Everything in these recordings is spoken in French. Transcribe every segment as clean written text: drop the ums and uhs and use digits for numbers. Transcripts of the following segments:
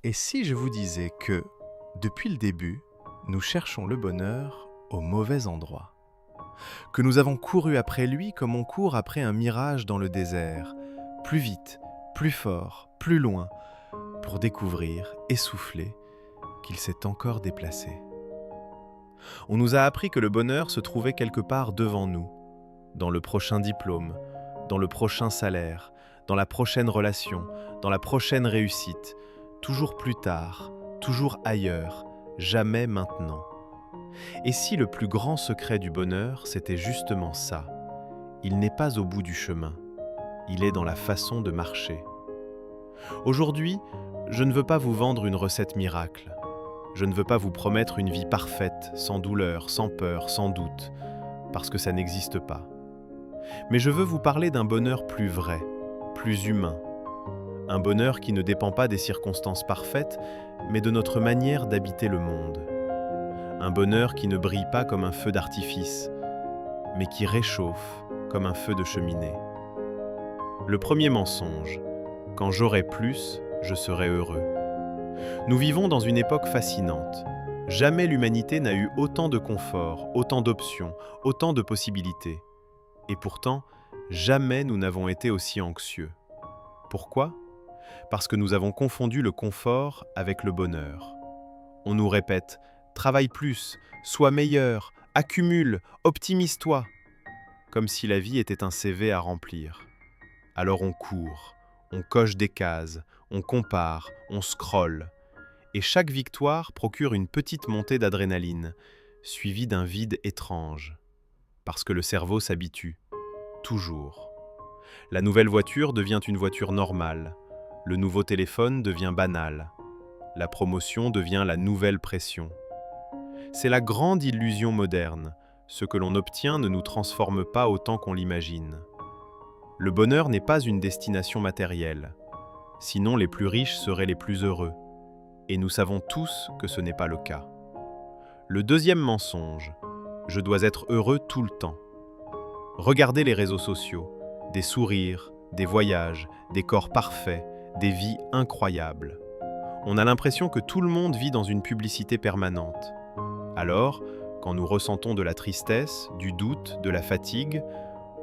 Et si je vous disais que, depuis le début, nous cherchons le bonheur au mauvais endroit, que nous avons couru après lui comme on court après un mirage dans le désert, plus vite, plus fort, plus loin, pour découvrir, essouffler, qu'il s'est encore déplacé. On nous a appris que le bonheur se trouvait quelque part devant nous, dans le prochain diplôme, dans le prochain salaire, dans la prochaine relation, dans la prochaine réussite, toujours plus tard, toujours ailleurs, jamais maintenant. Et si le plus grand secret du bonheur, c'était justement ça, il n'est pas au bout du chemin, il est dans la façon de marcher. Aujourd'hui, je ne veux pas vous vendre une recette miracle. Je ne veux pas vous promettre une vie parfaite, sans douleur, sans peur, sans doute, parce que ça n'existe pas. Mais je veux vous parler d'un bonheur plus vrai, plus humain. Un bonheur qui ne dépend pas des circonstances parfaites, mais de notre manière d'habiter le monde. Un bonheur qui ne brille pas comme un feu d'artifice, mais qui réchauffe comme un feu de cheminée. Le premier mensonge, quand j'aurai plus, je serai heureux. Nous vivons dans une époque fascinante. Jamais l'humanité n'a eu autant de confort, autant d'options, autant de possibilités. Et pourtant, jamais nous n'avons été aussi anxieux. Pourquoi ? Parce que nous avons confondu le confort avec le bonheur. On nous répète « travaille plus, sois meilleur, accumule, optimise-toi », comme si la vie était un CV à remplir. Alors on court, on coche des cases, on compare, on scrolle. Et chaque victoire procure une petite montée d'adrénaline, suivie d'un vide étrange. Parce que le cerveau s'habitue, toujours. La nouvelle voiture devient une voiture normale. Le nouveau téléphone devient banal. La promotion devient la nouvelle pression. C'est la grande illusion moderne. Ce que l'on obtient ne nous transforme pas autant qu'on l'imagine. Le bonheur n'est pas une destination matérielle. Sinon, les plus riches seraient les plus heureux. Et nous savons tous que ce n'est pas le cas. Le deuxième mensonge, je dois être heureux tout le temps. Regardez les réseaux sociaux, des sourires, des voyages, des corps parfaits, des vies incroyables. On a l'impression que tout le monde vit dans une publicité permanente. Alors, quand nous ressentons de la tristesse, du doute, de la fatigue,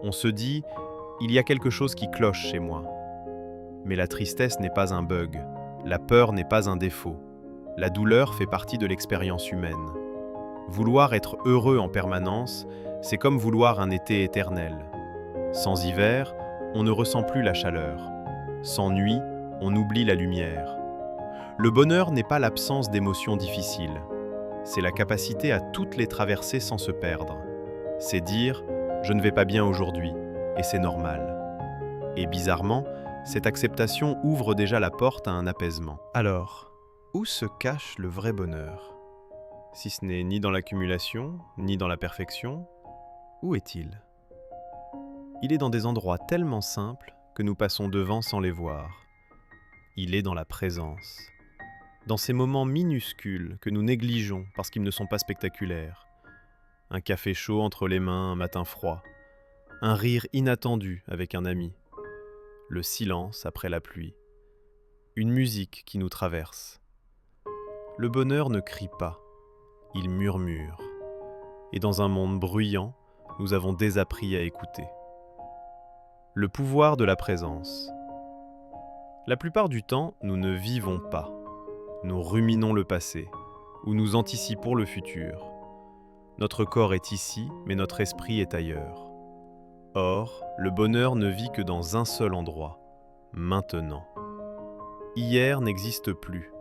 on se dit « il y a quelque chose qui cloche chez moi ». Mais la tristesse n'est pas un bug. La peur n'est pas un défaut. La douleur fait partie de l'expérience humaine. Vouloir être heureux en permanence, c'est comme vouloir un été éternel. Sans hiver, on ne ressent plus la chaleur. Sans nuit, on oublie la lumière. Le bonheur n'est pas l'absence d'émotions difficiles. C'est la capacité à toutes les traverser sans se perdre. C'est dire « je ne vais pas bien aujourd'hui » et c'est normal. Et bizarrement, cette acceptation ouvre déjà la porte à un apaisement. Alors, où se cache le vrai bonheur ? Si ce n'est ni dans l'accumulation, ni dans la perfection, où est-il ? Il est dans des endroits tellement simples que nous passons devant sans les voir. Il est dans la présence. Dans ces moments minuscules que nous négligeons parce qu'ils ne sont pas spectaculaires. Un café chaud entre les mains un matin froid. Un rire inattendu avec un ami. Le silence après la pluie, une musique qui nous traverse. Le bonheur ne crie pas, il murmure. Et dans un monde bruyant, nous avons désappris à écouter. Le pouvoir de la présence. La plupart du temps, nous ne vivons pas. Nous ruminons le passé, ou nous anticipons le futur. Notre corps est ici, mais notre esprit est ailleurs. Or, le bonheur ne vit que dans un seul endroit, maintenant. Hier n'existe plus,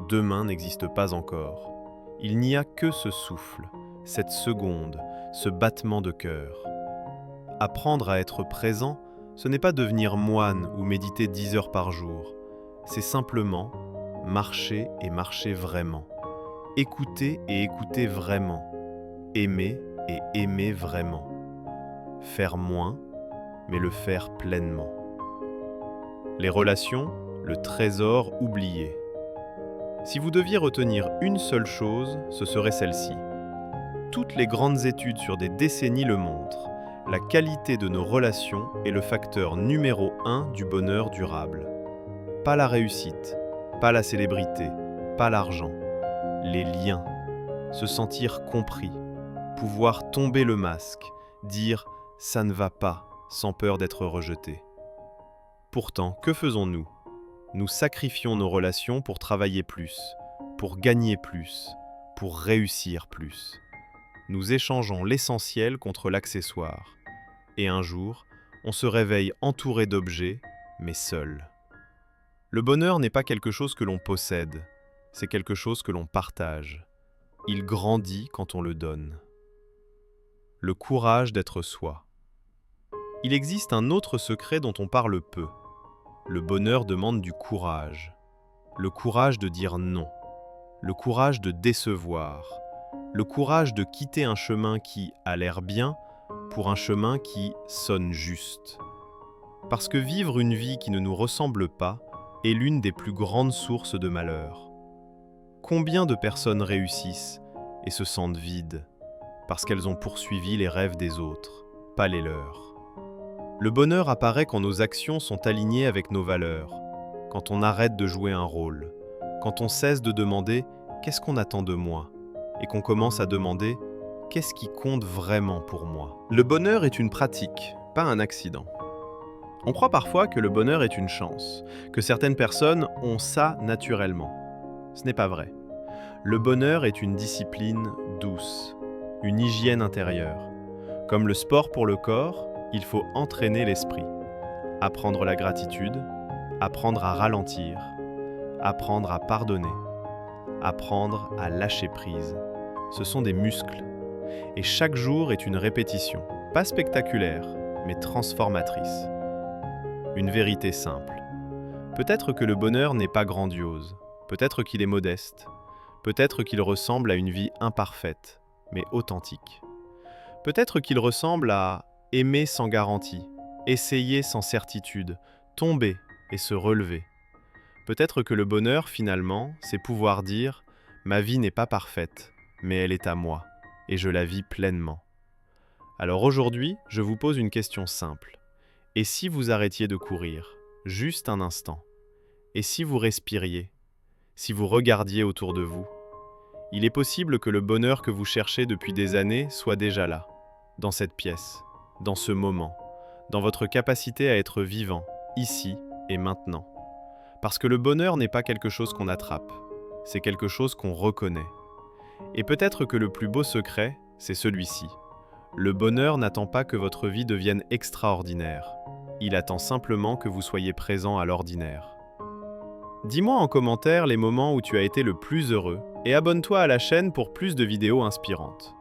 demain n'existe pas encore. Il n'y a que ce souffle, cette seconde, ce battement de cœur. Apprendre à être présent, ce n'est pas devenir moine ou méditer 10 heures par jour. C'est simplement marcher et marcher vraiment. Écouter et écouter vraiment. Aimer et aimer vraiment. Faire moins, mais le faire pleinement. Les relations, le trésor oublié. Si vous deviez retenir une seule chose, ce serait celle-ci. Toutes les grandes études sur des décennies le montrent. La qualité de nos relations est le facteur numéro 1 du bonheur durable. Pas la réussite, Pas la célébrité, pas l'argent. Les liens. Se sentir compris. Pouvoir tomber le masque. Dire « ça ne va pas » sans peur d'être rejeté. Pourtant, que faisons-nous? Nous sacrifions nos relations pour travailler plus, pour gagner plus, pour réussir plus. Nous échangeons l'essentiel contre l'accessoire. Et un jour, on se réveille entouré d'objets, mais seul. Le bonheur n'est pas quelque chose que l'on possède, c'est quelque chose que l'on partage. Il grandit quand on le donne. Le courage d'être soi. Il existe un autre secret dont on parle peu. Le bonheur demande du courage. Le courage de dire non. Le courage de décevoir. Le courage de quitter un chemin qui a l'air bien pour un chemin qui sonne juste. Parce que vivre une vie qui ne nous ressemble pas est l'une des plus grandes sources de malheur. Combien de personnes réussissent et se sentent vides parce qu'elles ont poursuivi les rêves des autres, pas les leurs. Le bonheur apparaît quand nos actions sont alignées avec nos valeurs, quand on arrête de jouer un rôle, quand on cesse de demander « qu'est-ce qu'on attend de moi ?» et qu'on commence à demander « qu'est-ce qui compte vraiment pour moi ?» Le bonheur est une pratique, pas un accident. On croit parfois que le bonheur est une chance, que certaines personnes ont ça naturellement. Ce n'est pas vrai. Le bonheur est une discipline douce, une hygiène intérieure. Comme le sport pour le corps, il faut entraîner l'esprit, apprendre la gratitude, apprendre à ralentir, apprendre à pardonner, apprendre à lâcher prise. Ce sont des muscles. Et chaque jour est une répétition, pas spectaculaire, mais transformatrice. Une vérité simple. Peut-être que le bonheur n'est pas grandiose, peut-être qu'il est modeste, peut-être qu'il ressemble à une vie imparfaite, mais authentique. Peut-être qu'il ressemble à aimer sans garantie, essayer sans certitude, tomber et se relever. Peut-être que le bonheur, finalement, c'est pouvoir dire « ma vie n'est pas parfaite, mais elle est à moi, et je la vis pleinement ». Alors aujourd'hui, je vous pose une question simple. Et si vous arrêtiez de courir, juste un instant? Et si vous respiriez? Si vous regardiez autour de vous? Il est possible que le bonheur que vous cherchez depuis des années soit déjà là, dans cette pièce, dans ce moment, dans votre capacité à être vivant, ici et maintenant. Parce que le bonheur n'est pas quelque chose qu'on attrape, c'est quelque chose qu'on reconnaît. Et peut-être que le plus beau secret, c'est celui-ci. Le bonheur n'attend pas que votre vie devienne extraordinaire. Il attend simplement que vous soyez présent à l'ordinaire. Dis-moi en commentaire les moments où tu as été le plus heureux et abonne-toi à la chaîne pour plus de vidéos inspirantes.